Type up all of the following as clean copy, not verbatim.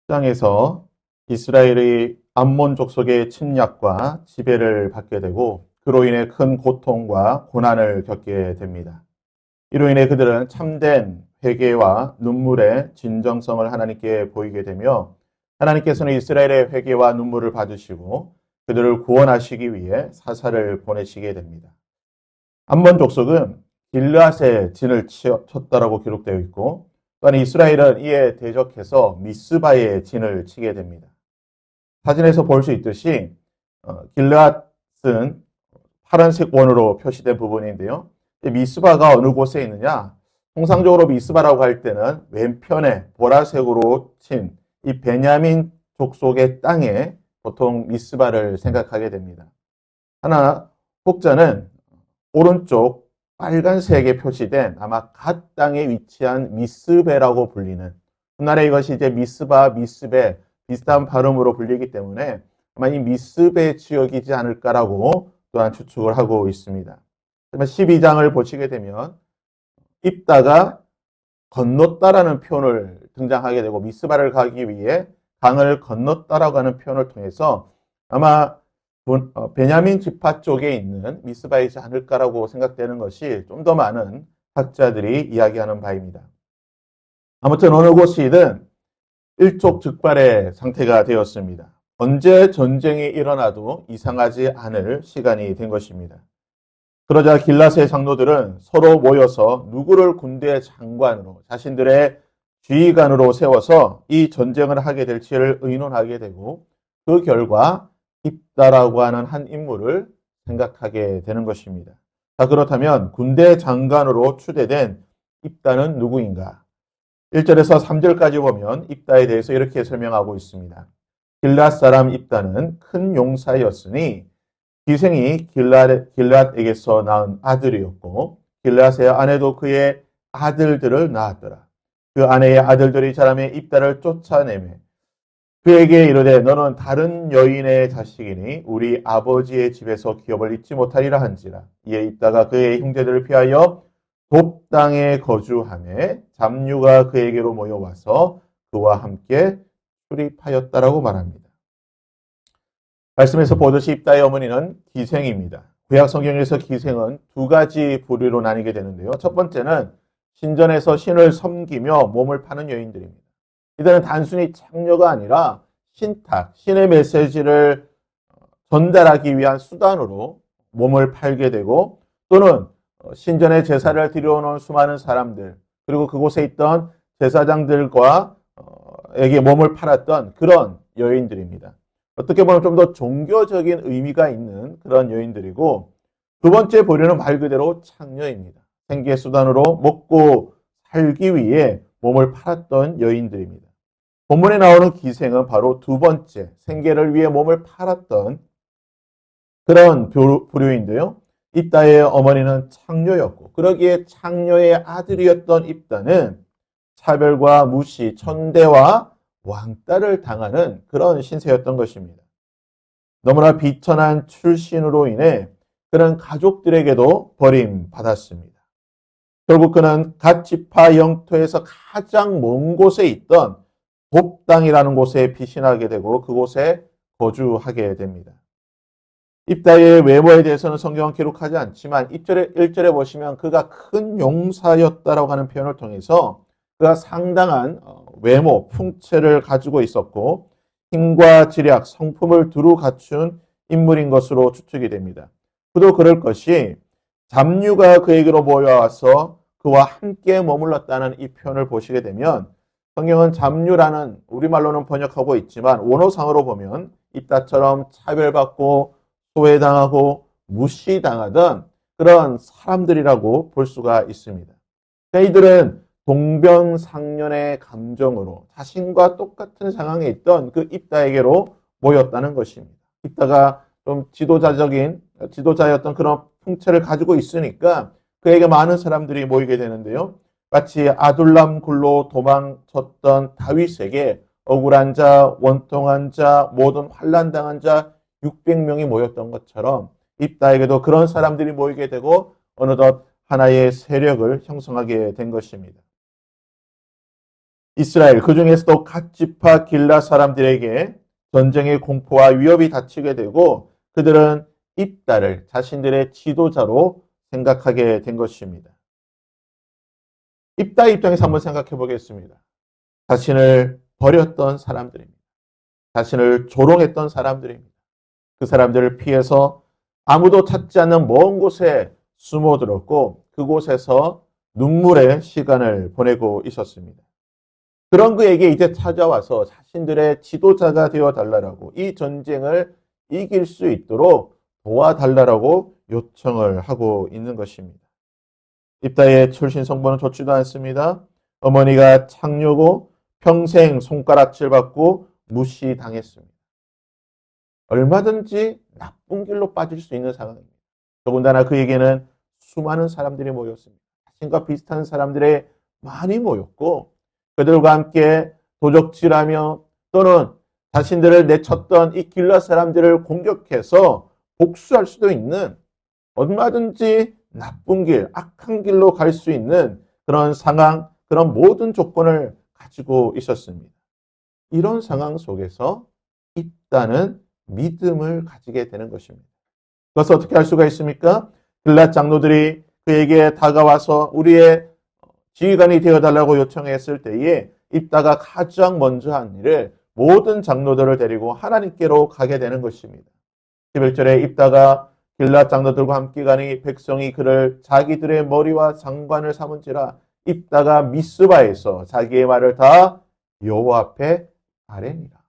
땅에서 이스라엘의 암몬 족속의 침략과 지배를 받게 되고 그로 인해 큰 고통과 고난을 겪게 됩니다. 이로 인해 그들은 참된 회개와 눈물의 진정성을 하나님께 보이게 되며 하나님께서는 이스라엘의 회개와 눈물을 받으시고 그들을 구원하시기 위해 사사를 보내시게 됩니다. 암몬 족속은 길르앗에 진을 쳤다라고 기록되어 있고 또한 이스라엘은 이에 대적해서 미스바에 진을 치게 됩니다. 사진에서 볼 수 있듯이 길르앗은 파란색 원으로 표시된 부분인데요. 미스바가 어느 곳에 있느냐? 통상적으로 미스바라고 할 때는 왼편에 보라색으로 친 이 베냐민 족속의 땅에 보통 미스바를 생각하게 됩니다. 하나 혹자는 오른쪽 빨간색에 표시된 아마 갓 땅에 위치한 미스베라고 불리는 훗날에 이것이 이제 미스바, 미스베 비슷한 발음으로 불리기 때문에 아마 이 미스베 지역이지 않을까라고 또한 추측을 하고 있습니다. 12장을 보시게 되면 입다가 건넜다라는 표현을 등장하게 되고 미스바를 가기 위해 강을 건넜다라고 하는 표현을 통해서 아마 베냐민 지파 쪽에 있는 미스바이지 않을까라고 생각되는 것이 좀 더 많은 학자들이 이야기하는 바입니다. 아무튼 어느 곳이든 일촉즉발의 상태가 되었습니다. 언제 전쟁이 일어나도 이상하지 않을 시간이 된 것입니다. 그러자 길라스의 장로들은 서로 모여서 누구를 군대 장관으로 자신들의 지휘관으로 세워서 이 전쟁을 하게 될지를 의논하게 되고 그 결과 입다라고 하는 한 인물을 생각하게 되는 것입니다. 자, 그렇다면 군대 장관으로 추대된 입다는 누구인가? 1절에서 3절까지 보면 입다에 대해서 이렇게 설명하고 있습니다. 길앗 사람 입다는 큰 용사였으니 기생이 길앗에게서 낳은 아들이었고 길앗의 아내도 그의 아들들을 낳았더라. 그 아내의 아들들이 자라매 입다를 쫓아내매 그에게 이르되 너는 다른 여인의 자식이니 우리 아버지의 집에서 기업을 잊지 못하리라 한지라. 이에 입다가 그의 형제들을 피하여 돕 땅에 거주하매 잡류가 그에게로 모여와서 그와 함께 출입하였다라고 말합니다. 말씀에서 보듯이 입다의 어머니는 기생입니다. 구약 성경에서 기생은 두 가지 부류로 나뉘게 되는데요. 첫 번째는 신전에서 신을 섬기며 몸을 파는 여인들입니다. 이들은 단순히 창녀가 아니라 신탁, 신의 메시지를 전달하기 위한 수단으로 몸을 팔게 되고 또는 신전에 제사를 드려오는 수많은 사람들 그리고 그곳에 있던 제사장들과 에게 몸을 팔았던 그런 여인들입니다. 어떻게 보면 좀 더 종교적인 의미가 있는 그런 여인들이고 두 번째 부류는 말 그대로 창녀입니다. 생계 수단으로 먹고 살기 위해 몸을 팔았던 여인들입니다. 본문에 나오는 기생은 바로 두 번째 생계를 위해 몸을 팔았던 그런 부류인데요. 입다의 어머니는 창녀였고 그러기에 창녀의 아들이었던 입다는 차별과 무시, 천대와 왕따를 당하는 그런 신세였던 것입니다. 너무나 비천한 출신으로 인해 그는 가족들에게도 버림받았습니다. 결국 그는 갓 지파 영토에서 가장 먼 곳에 있던 돕 땅이라는 곳에 피신하게 되고 그곳에 거주하게 됩니다. 입다의 외모에 대해서는 성경은 기록하지 않지만 1절에 보시면 그가 큰 용사였다라고 하는 표현을 통해서 그가 상당한 외모, 풍채를 가지고 있었고 힘과 지략, 성품을 두루 갖춘 인물인 것으로 추측이 됩니다. 그도 그럴 것이 잡류가 그에게로 모여와서 그와 함께 머물렀다는 이 표현을 보시게 되면 성경은 잡류라는 우리말로는 번역하고 있지만 원어상으로 보면 입다처럼 차별받고 소외당하고 무시당하던 그런 사람들이라고 볼 수가 있습니다. 이들은 동병상련의 감정으로 자신과 똑같은 상황에 있던 그 입다에게로 모였다는 것입니다. 입다가 좀 지도자였던 그런 풍채를 가지고 있으니까 그에게 많은 사람들이 모이게 되는데요. 마치 아둘람 굴로 도망쳤던 다윗에게 억울한 자, 원통한 자, 모든 환난당한 자 600명이 모였던 것처럼 입다에게도 그런 사람들이 모이게 되고 어느덧 하나의 세력을 형성하게 된 것입니다. 이스라엘, 그 중에서도 갓 지파 길라 사람들에게 전쟁의 공포와 위협이 닥치게 되고 그들은 입다를 자신들의 지도자로 생각하게 된 것입니다. 입다의 입장에서 한번 생각해 보겠습니다. 자신을 버렸던 사람들입니다. 자신을 조롱했던 사람들입니다. 그 사람들을 피해서 아무도 찾지 않는 먼 곳에 숨어들었고 그곳에서 눈물의 시간을 보내고 있었습니다. 그런 그에게 이제 찾아와서 자신들의 지도자가 되어 달라고 이 전쟁을 이길 수 있도록 도와달라고 요청을 하고 있는 것입니다. 입다의 출신 성분은 좋지도 않습니다. 어머니가 창녀고 평생 손가락질 받고 무시당했습니다. 얼마든지 나쁜 길로 빠질 수 있는 상황입니다. 더군다나 그에게는 수많은 사람들이 모였습니다. 자신과 비슷한 사람들이 많이 모였고 그들과 함께 도적질하며 또는 자신들을 내쳤던 이 길라 사람들을 공격해서 복수할 수도 있는 얼마든지 나쁜 길, 악한 길로 갈 수 있는 그런 상황, 그런 모든 조건을 가지고 있었습니다. 이런 상황 속에서 입다는 믿음을 가지게 되는 것입니다. 그것을 어떻게 할 수가 있습니까? 길랏 장로들이 그에게 다가와서 우리의 지휘관이 되어달라고 요청했을 때에 입다가 가장 먼저 한 일을 모든 장로들을 데리고 하나님께로 가게 되는 것입니다. 11절에 입다가 길랏 장로들과 함께 가니 백성이 그를 자기들의 머리와 장관을 삼은지라 입다가 미스바에서 자기의 말을 다 여호와 앞에 아뢰니라.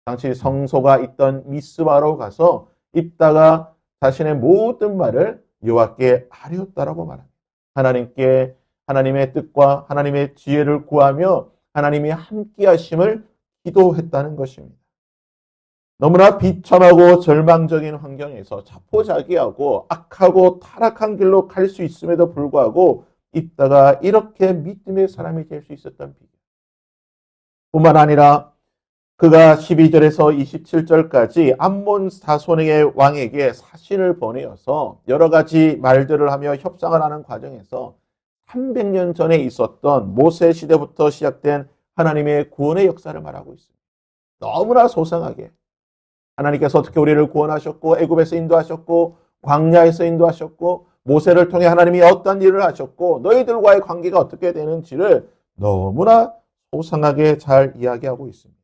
당시 성소가 있던 미스바로 가서 입다가 자신의 모든 말을 여호와께 아뢰었다라고 말합니다. 하나님께 하나님의 뜻과 하나님의 지혜를 구하며 하나님의 함께하심을 기도했다는 것입니다. 너무나 비참하고 절망적인 환경에서 자포자기하고 악하고 타락한 길로 갈 수 있음에도 불구하고 입다가 이렇게 믿음의 사람이 될 수 있었던 비결. 뿐만 아니라 그가 12절에서 27절까지 암몬 사손의 왕에게 사신을 보내어서 여러 가지 말들을 하며 협상을 하는 과정에서 300년 전에 있었던 모세 시대부터 시작된 하나님의 구원의 역사를 말하고 있습니다. 너무나 소상하게 하나님께서 어떻게 우리를 구원하셨고 애굽에서 인도하셨고 광야에서 인도하셨고 모세를 통해 하나님이 어떤 일을 하셨고 너희들과의 관계가 어떻게 되는지를 너무나 소상하게 잘 이야기하고 있습니다.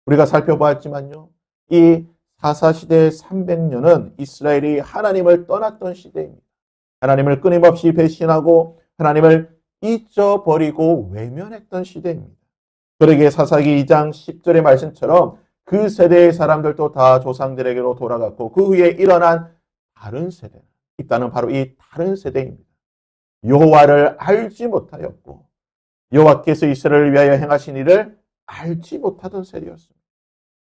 우리가 살펴보았지만요. 이 사사시대의 300년은 이스라엘이 하나님을 떠났던 시대입니다. 하나님을 끊임없이 배신하고 하나님을 잊어버리고 외면했던 시대입니다. 그러기에 사사기 2장 10절의 말씀처럼 그 세대의 사람들도 다 조상들에게로 돌아갔고 그 후에 일어난 다른 세대, 있다는 바로 이 다른 세대입니다. 여호와를 알지 못하였고 여호와께서 이스라엘을 위하여 행하신 일을 알지 못하던 세대였습니다.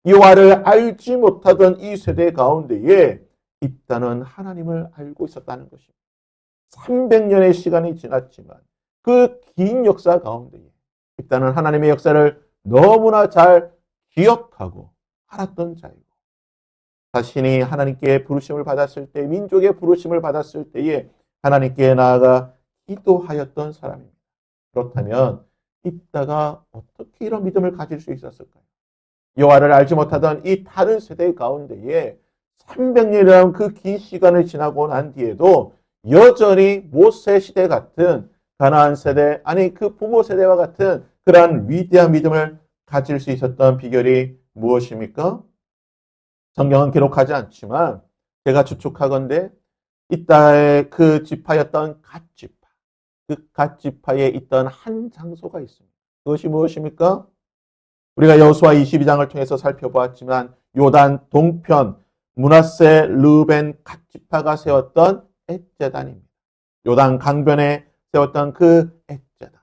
여호와를 알지 못하던 이 세대 가운데에 입다는 하나님을 알고 있었다는 것입니다. 300년의 시간이 지났지만 그 긴 역사 가운데에 입다는 하나님의 역사를 너무나 잘 기억하고 알았던 자이고 자신이 하나님께 부르심을 받았을 때 민족의 부르심을 받았을 때에 하나님께 나아가 기도하였던 사람입니다. 그렇다면 입다가 어떻게 이런 믿음을 가질 수 있었을까요? 여호와를 알지 못하던 이 다른 세대 가운데에 300년이라는 그 긴 시간을 지나고 난 뒤에도 여전히 모세 시대 같은 가나안 세대, 아니 그 부모 세대와 같은 그러한 위대한 믿음을 가질 수 있었던 비결이 무엇입니까? 성경은 기록하지 않지만 제가 추측하건대 이따의 그 지파였던 갓지파, 그 갓지파에 있던 한 장소가 있습니다. 그것이 무엇입니까? 우리가 여호수아 22장을 통해서 살펴보았지만 요단 동편 므낫세 르벤 갓지파가 세웠던 엣제단입니다. 요단 강변에 세웠던 그 엣제단.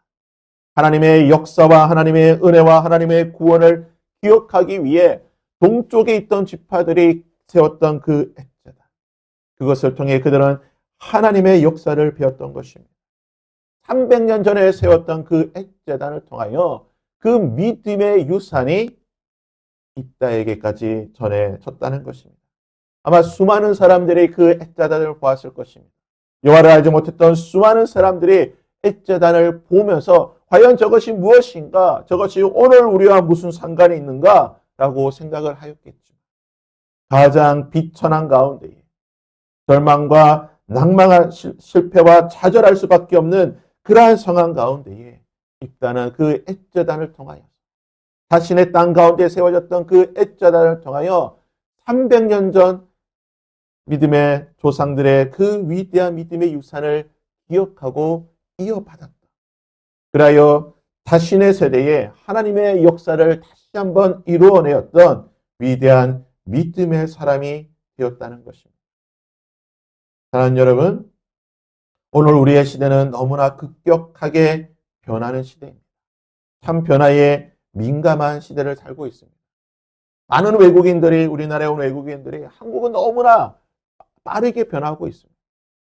하나님의 역사와 하나님의 은혜와 하나님의 구원을 기억하기 위해 동쪽에 있던 지파들이 세웠던 그 엣제단. 그것을 통해 그들은 하나님의 역사를 배웠던 것입니다. 300년 전에 세웠던 그 엣제단을 통하여 그 믿음의 유산이 입다에게까지 전해졌다는 것입니다. 아마 수많은 사람들이 그 엣제단을 보았을 것입니다. 여호와를 알지 못했던 수많은 사람들이 엣제단을 보면서 과연 저것이 무엇인가? 저것이 오늘 우리와 무슨 상관이 있는가? 라고 생각을 하였겠죠. 가장 비천한 가운데에 절망과 낭망한 실패와 좌절할 수밖에 없는 그러한 상황 가운데에 입다는 그 엣제단을 통하여 자신의 땅 가운데 세워졌던 그 엣제단을 통하여 300년 전 믿음의 조상들의 그 위대한 믿음의 유산을 기억하고 이어받았다. 그리하여 자신의 세대에 하나님의 역사를 다시 한번 이루어내었던 위대한 믿음의 사람이 되었다는 것입니다. 사랑하는 여러분, 오늘 우리의 시대는 너무나 급격하게 변하는 시대입니다. 참 변화에 민감한 시대를 살고 있습니다. 많은 외국인들이, 우리나라에 온 외국인들이 한국은 너무나 빠르게 변하고 있습니다.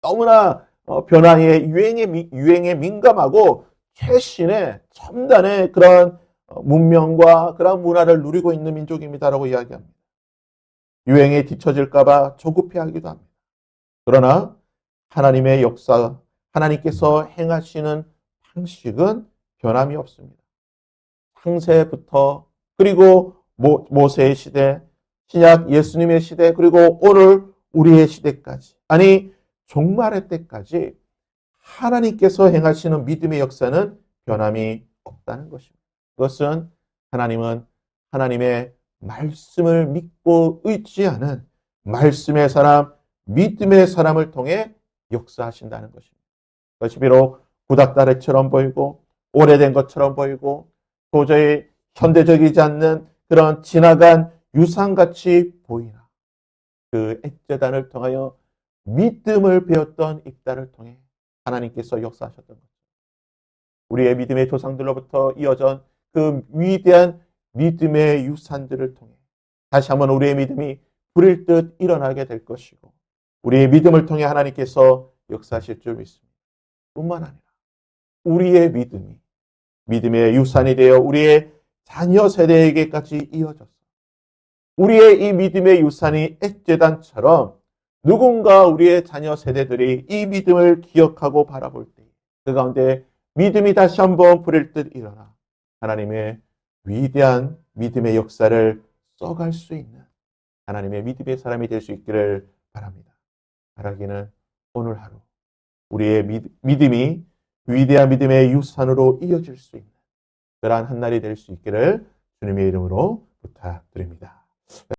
너무나 변화의 유행에 민감하고 최신의 첨단의 그런 문명과 그런 문화를 누리고 있는 민족입니다라고 이야기합니다. 유행에 뒤처질까봐 조급해하기도 합니다. 그러나 하나님의 역사, 하나님께서 행하시는 방식은 변함이 없습니다. 창세부터 그리고 모세의 시대, 신약 예수님의 시대, 그리고 오늘 우리의 시대까지, 아니 종말의 때까지 하나님께서 행하시는 믿음의 역사는 변함이 없다는 것입니다. 그것은 하나님은 하나님의 말씀을 믿고 의지하는 말씀의 사람, 믿음의 사람을 통해 역사하신다는 것입니다. 그것이 비록 구닥다리처럼 보이고 오래된 것처럼 보이고 도저히 현대적이지 않는 그런 지나간 유산같이 보이나 그 엣제단을 통하여 믿음을 배웠던 입다를 통해 하나님께서 역사하셨던 것입니다. 우리의 믿음의 조상들로부터 이어진 그 위대한 믿음의 유산들을 통해 다시 한번 우리의 믿음이 불일 듯 일어나게 될 것이고 우리의 믿음을 통해 하나님께서 역사하실 줄 믿습니다. 뿐만 아니라 우리의 믿음이 믿음의 유산이 되어 우리의 자녀 세대에게까지 이어졌어. 우리의 이 믿음의 유산이 엣제단처럼 누군가 우리의 자녀 세대들이 이 믿음을 기억하고 바라볼 때 그 가운데 믿음이 다시 한번 불일 듯 일어나 하나님의 위대한 믿음의 역사를 써갈 수 있는 하나님의 믿음의 사람이 될 수 있기를 바랍니다. 바라기는 오늘 하루 우리의 믿음이 위대한 믿음의 유산으로 이어질 수 있는 그러한 한날이 될 수 있기를 주님의 이름으로 부탁드립니다.